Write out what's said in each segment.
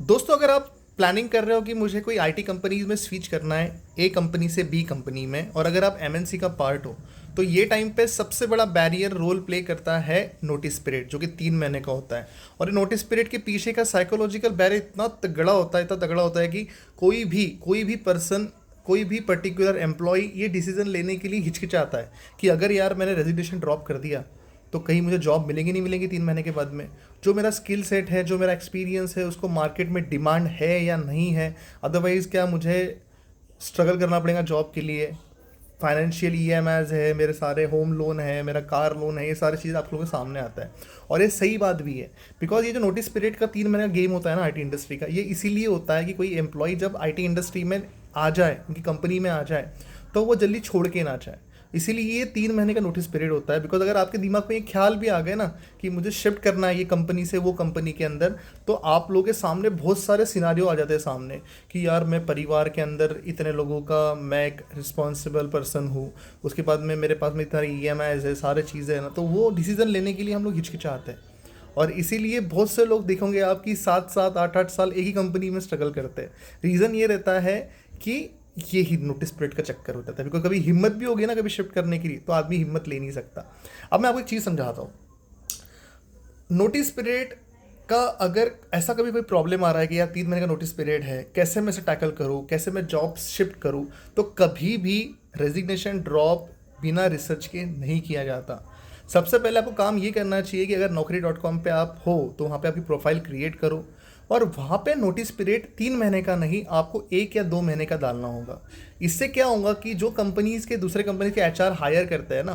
दोस्तों, अगर आप प्लानिंग कर रहे हो कि मुझे कोई आईटी कंपनीज में स्विच करना है ए कंपनी से बी कंपनी में, और अगर आप एमएनसी का पार्ट हो, तो ये टाइम पे सबसे बड़ा बैरियर रोल प्ले करता है नोटिस पीरियड, जो कि 3 महीने का होता है। और ये नोटिस पीरियड के पीछे का साइकोलॉजिकल बैरियर इतना तगड़ा होता है कि कोई भी पर्सन, कोई भी पर्टिकुलर एम्प्लॉय ये डिसीजन लेने के लिए हिचकिचाता है कि अगर यार मैंने रेजिग्नेशन ड्रॉप कर दिया तो कहीं मुझे जॉब मिलेगी नहीं मिलेगी 3 महीने के बाद में। जो मेरा स्किल सेट है, जो मेरा एक्सपीरियंस है, उसको मार्केट में डिमांड है या नहीं है। अदरवाइज़ क्या मुझे स्ट्रगल करना पड़ेगा जॉब के लिए। फाइनेंशियल ईएमआईज है, मेरे सारे होम लोन है, मेरा कार लोन है, ये सारी चीज़ आप लोगों के सामने आता है। और ये सही बात भी है, बिकॉज ये जो नोटिस पीरियड का 3 महीने का गेम होता है ना आईटी इंडस्ट्री का, ये इसीलिए होता है कि कोई एम्प्लॉय जब आईटी इंडस्ट्री में आ जाए, उनकी कंपनी में आ जाए, तो वो जल्दी छोड़ के ना जाए। इसीलिए ये 3 महीने का नोटिस पीरियड होता है। बिकॉज अगर आपके दिमाग में ये ख्याल भी आ गए ना कि मुझे शिफ्ट करना है ये कंपनी से वो कंपनी के अंदर, तो आप लोगों के सामने बहुत सारे सिनारियो आ जाते हैं सामने कि यार मैं परिवार के अंदर इतने लोगों का मैं एक रिस्पॉन्सिबल पर्सन हूँ, उसके बाद में मेरे पास में इतना ईएमआईज है, सारे चीज़ें हैं ना, तो वो डिसीज़न लेने के लिए हम लोग हिचकिचाते हैं। और इसीलिए बहुत से लोग देखोगे आपकी 7-7 8-8 साल एक ही कंपनी में स्ट्रगल करते हैं। रीज़न ये रहता है कि ये ही नोटिस पीरियड का चक्कर होता था। बिकॉज कभी हिम्मत भी होगी ना कभी शिफ्ट करने के लिए, तो आदमी हिम्मत ले नहीं सकता। अब मैं आपको एक चीज़ समझाता हूँ। नोटिस पीरियड का अगर ऐसा कभी कोई प्रॉब्लम आ रहा है कि यार 3 महीने का नोटिस पीरियड है, कैसे मैं इसे टैकल करूँ, कैसे मैं जॉब शिफ्ट करूँ, तो कभी भी रेजिग्नेशन ड्रॉप बिना रिसर्च के नहीं किया जाता। सबसे पहले आपको काम ये करना चाहिए कि अगर naukri.com पे आप हो तो वहाँ पे आपकी प्रोफाइल क्रिएट करो, और वहाँ पे नोटिस पीरियड 3 महीने का नहीं, आपको 1 या 2 महीने का डालना होगा। इससे क्या होगा कि जो कंपनीज़ के दूसरे कंपनी के एचआर हायर करते हैं ना,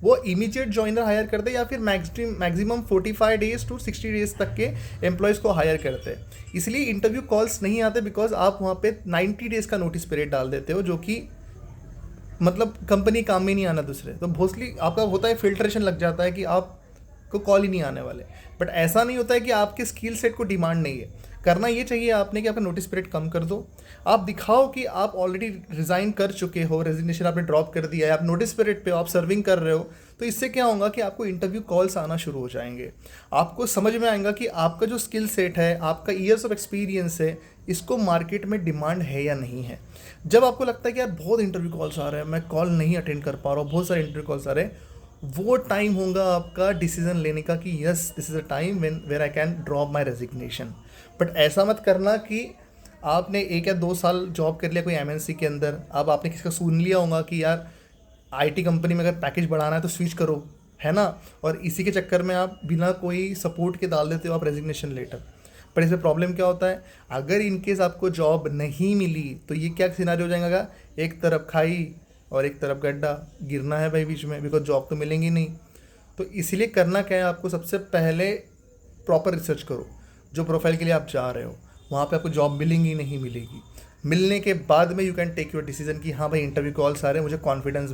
वो इमीडिएट ज्वाइनर हायर करते हैं या फिर मैक्सिमम 45 डेज टू 60 डेज तक के एम्प्लॉयज़ को हायर करते हैं। इसलिए इंटरव्यू कॉल्स नहीं आते, बिकॉज आप वहाँ पे 90 डेज़ का नोटिस पीरियड डाल देते हो, जो कि मतलब कंपनी काम में नहीं आना दूसरे, तो मोस्टली आपका होता है फिल्ट्रेशन लग जाता है कि आपको कॉल ही नहीं आने वाले। बट ऐसा नहीं होता है कि आपके स्किल सेट को डिमांड नहीं है। करना ये चाहिए आपने कि आपका नोटिस पीरियड कम कर दो। आप दिखाओ कि आप ऑलरेडी रिज़ाइन कर चुके हो, रेजिग्नेशन आपने ड्रॉप कर दिया है, आप नोटिस पीरियड पे हो, आप सर्विंग कर रहे हो। तो इससे क्या होगा कि आपको इंटरव्यू कॉल्स आना शुरू हो जाएंगे। आपको समझ में आएगा कि आपका जो स्किल सेट है, आपका ईयर्स ऑफ एक्सपीरियंस है, इसको मार्केट में डिमांड है या नहीं है। जब आपको लगता है कि यार बहुत इंटरव्यू कॉल्स आ रहे हैं, मैं कॉल नहीं अटेंड कर पा रहा हूँ, बहुत सारे इंटरव्यू कॉल्स आ रहे हैं, वो टाइम होगा आपका डिसीजन लेने का कि yes this is a time where I can drop my resignation. But ऐसा मत करना कि आपने 1 या 2 साल जॉब कर लिया कोई एमएनसी के अंदर, अब आपने किसी का सुन लिया होगा कि यार आईटी कंपनी में अगर पैकेज बढ़ाना है तो स्विच करो, है ना, और इसी के चक्कर में आप बिना कोई सपोर्ट के डाल देते हो आप रेजिग्नेशन लेटर। पर इसमें प्रॉब्लम क्या होता है, अगर इनकेस आपको जॉब नहीं मिली तो ये क्या सिनारी हो जाएगा, एक तरफ खाई और एक तरफ गड्ढा, गिरना है भाई बीच में, बिकॉज जॉब तो मिलेंगी नहीं। तो इसलिए करना क्या है, आपको सबसे पहले प्रॉपर रिसर्च करो। जो प्रोफाइल के लिए आप जा रहे हो वहाँ पे आपको जॉब मिलेंगी नहीं मिलेगी, मिलने के बाद में you can take your decision कि हाँ भाई इंटरव्यू कॉल्स आ रहे हैं, मुझे कॉन्फिडेंस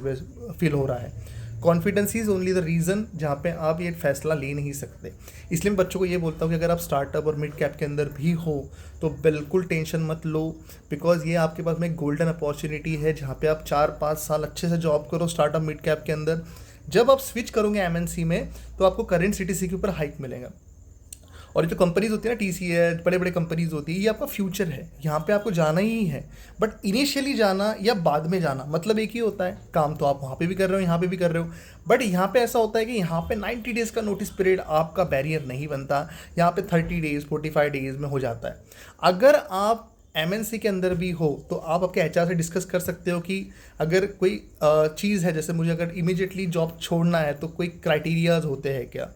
फील हो रहा है। Confidence is only the reason जहाँ पे आप ये फैसला ले नहीं सकते। इसलिए मैं बच्चों को ये बोलता हूँ कि अगर आप स्टार्टअप और मिड कैप के अंदर भी हो तो बिल्कुल टेंशन मत लो, बिकॉज ये आपके पास में एक गोल्डन अपॉर्चुनिटी है जहाँ पे आप 4-5 साल अच्छे से जॉब करो स्टार्टअप मिड कैप के अंदर। जब आप स्विच करोगे एमएनसी में तो आपको करेंट सीटीसी के ऊपर हाइक मिलेगा। और जो कंपनीज होती है ना, टीसीएस, बड़े बड़े कंपनीज होती है, ये आपका फ्यूचर है, यहाँ पे आपको जाना ही है। बट इनिशियली जाना या बाद में जाना मतलब एक ही होता है, काम तो आप वहाँ पे भी कर रहे हो यहाँ पे भी कर रहे हो। बट यहाँ पे ऐसा होता है कि यहाँ पे 90 डेज़ का नोटिस पीरियड आपका बैरियर नहीं बनता, यहाँ पे 30 डेज़ 45 डेज़ में हो जाता है। अगर आप एमएनसी के अंदर भी हो तो आप आपके एचआर से डिस्कस कर सकते हो कि अगर कोई चीज़ है, जैसे मुझे अगर इमीडिएटली जॉब छोड़ना है तो कोई क्राइटेरियाज होते हैं क्या,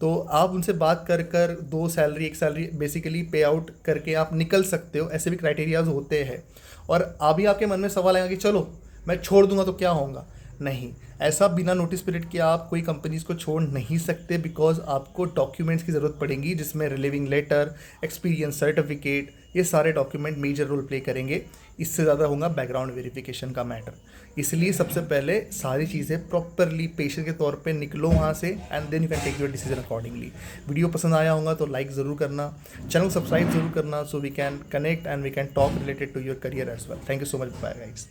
तो आप उनसे बात कर कर 2 सैलरी 1 सैलरी बेसिकली पे आउट करके आप निकल सकते हो। ऐसे भी क्राइटेरियाज होते हैं। और अभी आपके मन में सवाल आएगा कि चलो मैं छोड़ दूंगा तो क्या होगा। नहीं, ऐसा बिना नोटिस पीरियड के आप कोई कंपनीज को छोड़ नहीं सकते, बिकॉज आपको डॉक्यूमेंट्स की ज़रूरत पड़ेगी, जिसमें रिलीविंग लेटर, एक्सपीरियंस सर्टिफिकेट, ये सारे डॉक्यूमेंट मेजर रोल प्ले करेंगे। इससे ज़्यादा होगा बैकग्राउंड वेरिफिकेशन का मैटर। इसलिए सबसे पहले सारी चीज़ें प्रॉपरली पेशेंट के तौर पे निकलो वहाँ से, and then you can take your decision accordingly. Video पसंद आया होगा तो लाइक ज़रूर करना, चैनल सब्सक्राइब ज़रूर करना, so we can connect and we can talk related to your career as well. Thank you so much, bye guys.